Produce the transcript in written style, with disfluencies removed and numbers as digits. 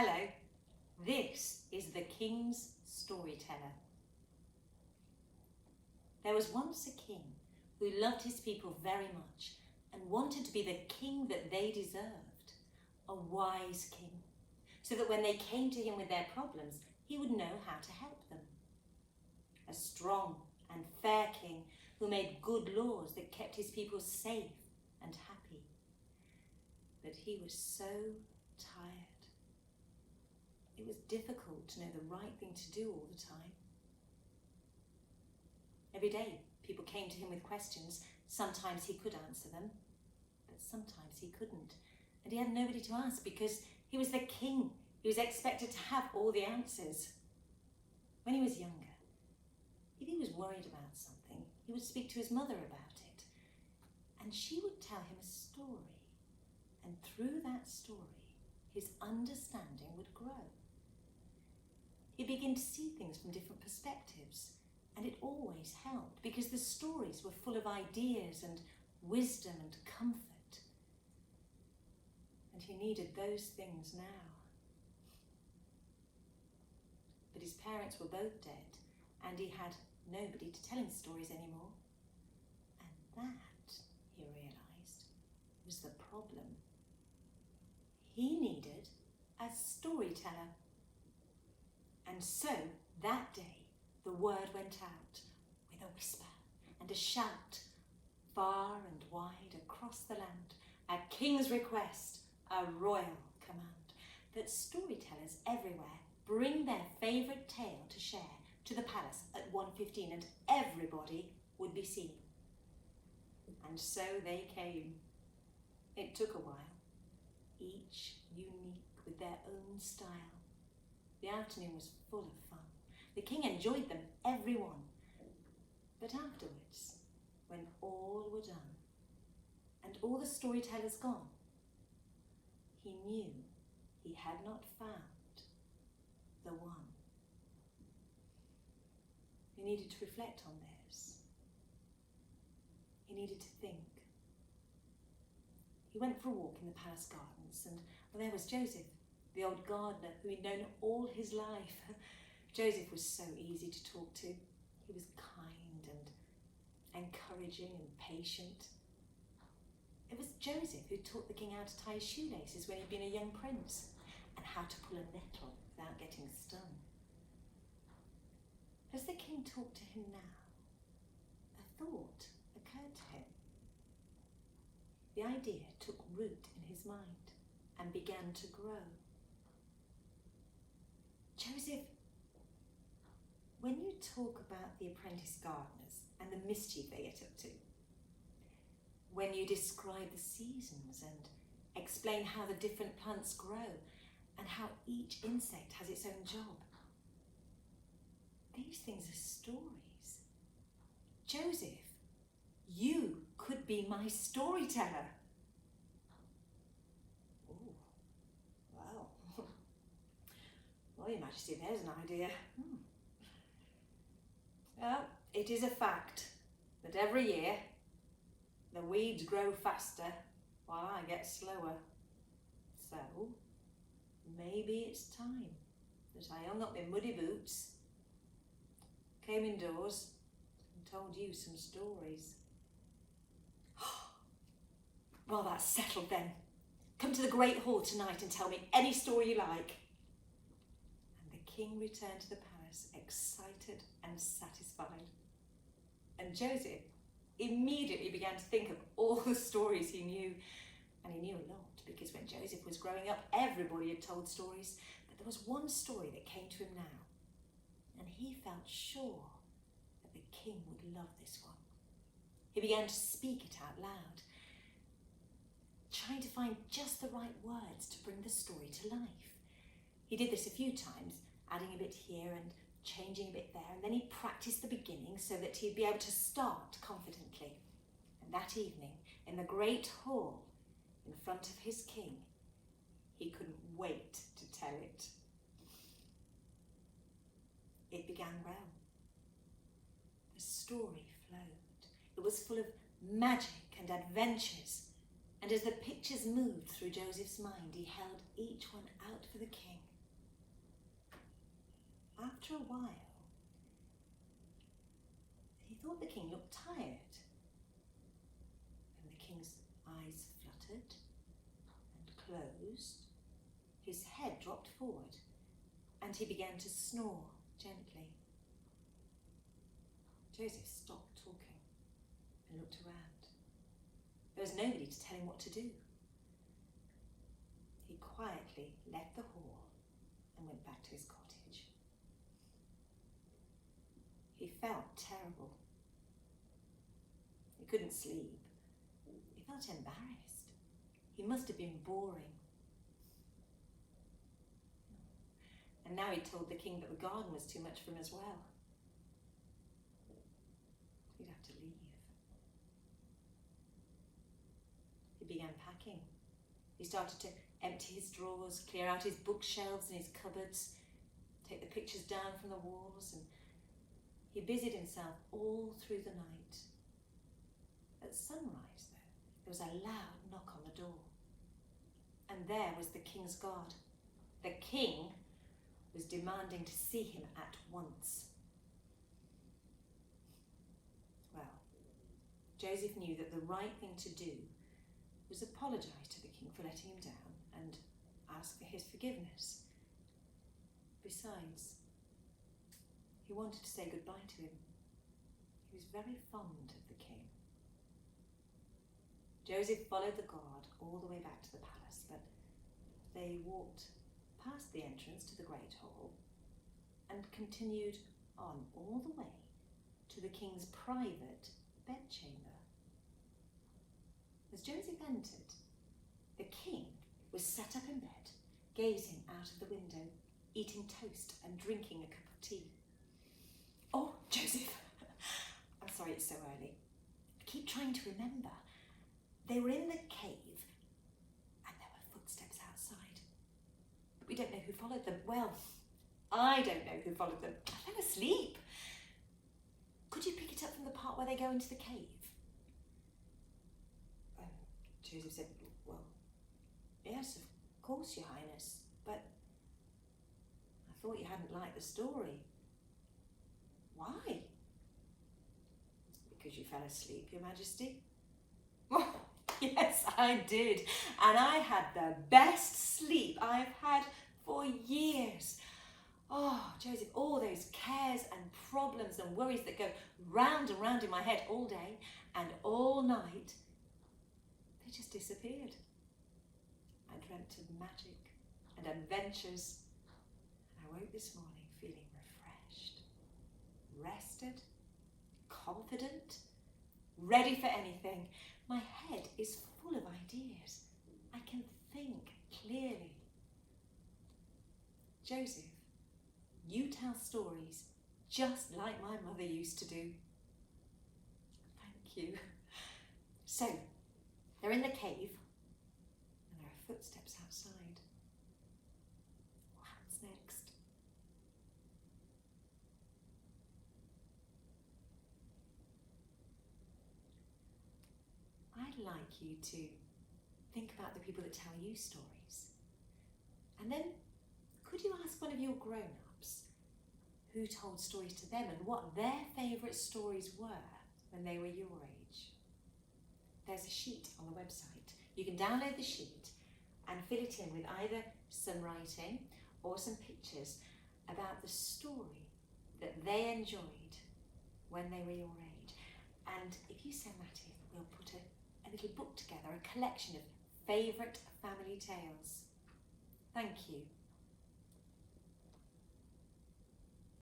Hello, this is the King's Storyteller. There was once a king who loved his people very much and wanted to be the king that they deserved, a wise king, so that when they came to him with their problems, he would know how to help them. A strong and fair king who made good laws that kept his people safe and happy. But he was so tired. It was difficult to know the right thing to do all the time. Every day, people came to him with questions. Sometimes he could answer them, but sometimes he couldn't. And he had nobody to ask because he was the king. He was expected to have all the answers. When he was younger, if he was worried about something, he would speak to his mother about it. And she would tell him a story. And through that story, his understanding would grow. He'd begin to see things from different perspectives. And it always helped because the stories were full of ideas and wisdom and comfort. And he needed those things now. But his parents were both dead and he had nobody to tell him stories anymore. And that, he realised, was the problem. He needed a storyteller. And so, that day, the word went out with a whisper and a shout, far and wide across the land, at king's request, a royal command, that storytellers everywhere bring their favourite tale to share to the palace at 1:15 and everybody would be seen. And so they came. It took a while, each unique with their own style. The afternoon was full of fun. The king enjoyed them, every one. But afterwards, when all were done, and all the storytellers gone, he knew he had not found the one. He needed to reflect on this. He needed to think. He went for a walk in the palace gardens, and there was Joseph, the old gardener who he'd known all his life. Joseph was so easy to talk to. He was kind and encouraging and patient. It was Joseph who taught the king how to tie his shoelaces when he'd been a young prince and how to pull a nettle without getting stung. As the king talked to him now, a thought occurred to him. The idea took root in his mind and began to grow. Joseph, when you talk about the apprentice gardeners and the mischief they get up to, when you describe the seasons and explain how the different plants grow and how each insect has its own job, these things are stories. Joseph, you could be my storyteller. Oh, well, Your Majesty, there's an idea. Well, it is a fact that every year the weeds grow faster while I get slower. So, maybe it's time that I hung up my muddy boots, came indoors and told you some stories. Well, that's settled then. Come to the Great Hall tonight and tell me any story you like. And the king returned to the palace, excited and satisfied. And Joseph immediately began to think of all the stories he knew. And he knew a lot, because when Joseph was growing up, everybody had told stories. But there was one story that came to him now. And he felt sure that the king would love this one. He began to speak it out loud, trying to find just the right words to bring the story to life. He did this a few times, adding a bit here and changing a bit there, and then he practiced the beginning so that he'd be able to start confidently. And that evening, in the great hall, in front of his king, he couldn't wait to tell it. It began well. The story flowed. It was full of magic and adventures. And as the pictures moved through Joseph's mind, he held each one out for the king. After a while, he thought the king looked tired, and the king's eyes fluttered and closed. His head dropped forward, and he began to snore gently. Joseph stopped talking and looked around. There was nobody to tell him what to do. He quietly left the hall and went back to his cottage. He felt terrible. He couldn't sleep. He felt embarrassed. He must have been boring. And now he told the king that the garden was too much for him as well. He'd have to leave. He began packing. He started to empty his drawers, clear out his bookshelves and his cupboards, take the pictures down from the walls, and he busied himself all through the night. At sunrise, though, there was a loud knock on the door. And there was the king's guard. The king was demanding to see him at once. Well, Joseph knew that the right thing to do was apologise to the king for letting him down and ask for his forgiveness. Besides, he wanted to say goodbye to him. He was very fond of the king. Joseph followed the guard all the way back to the palace, but they walked past the entrance to the Great Hall and continued on all the way to the king's private bedchamber. As Joseph entered, the king was sat up in bed, gazing out of the window, eating toast and drinking a cup of tea. Oh, Joseph, I'm sorry it's so early. I keep trying to remember. They were in the cave and there were footsteps outside. But we don't know who followed them. Well, I don't know who followed them. I fell asleep. Could you pick it up from the part where they go into the cave? Joseph said, well, yes, of course, Your Highness, but I thought you hadn't liked the story. Why? Because you fell asleep, Your Majesty. Oh, yes, I did. And I had the best sleep I've had for years. Oh, Joseph, all those cares and problems and worries that go round and round in my head all day and all night, they just disappeared. I dreamt of magic and adventures. And I woke this morning feeling refreshed, rested, confident, ready for anything. My head is full of ideas. I can think clearly. Joseph, you tell stories just like my mother used to do. Thank you. So, they're in the cave, and there are footsteps outside. What happens next? I'd like you to think about the people that tell you stories. And then, could you ask one of your grown-ups who told stories to them and what their favourite stories were when they were your age? There's a sheet on the website. You can download the sheet and fill it in with either some writing or some pictures about the story that they enjoyed when they were your age. And if you send that in, we'll put a little book together, a collection of favourite family tales. Thank you.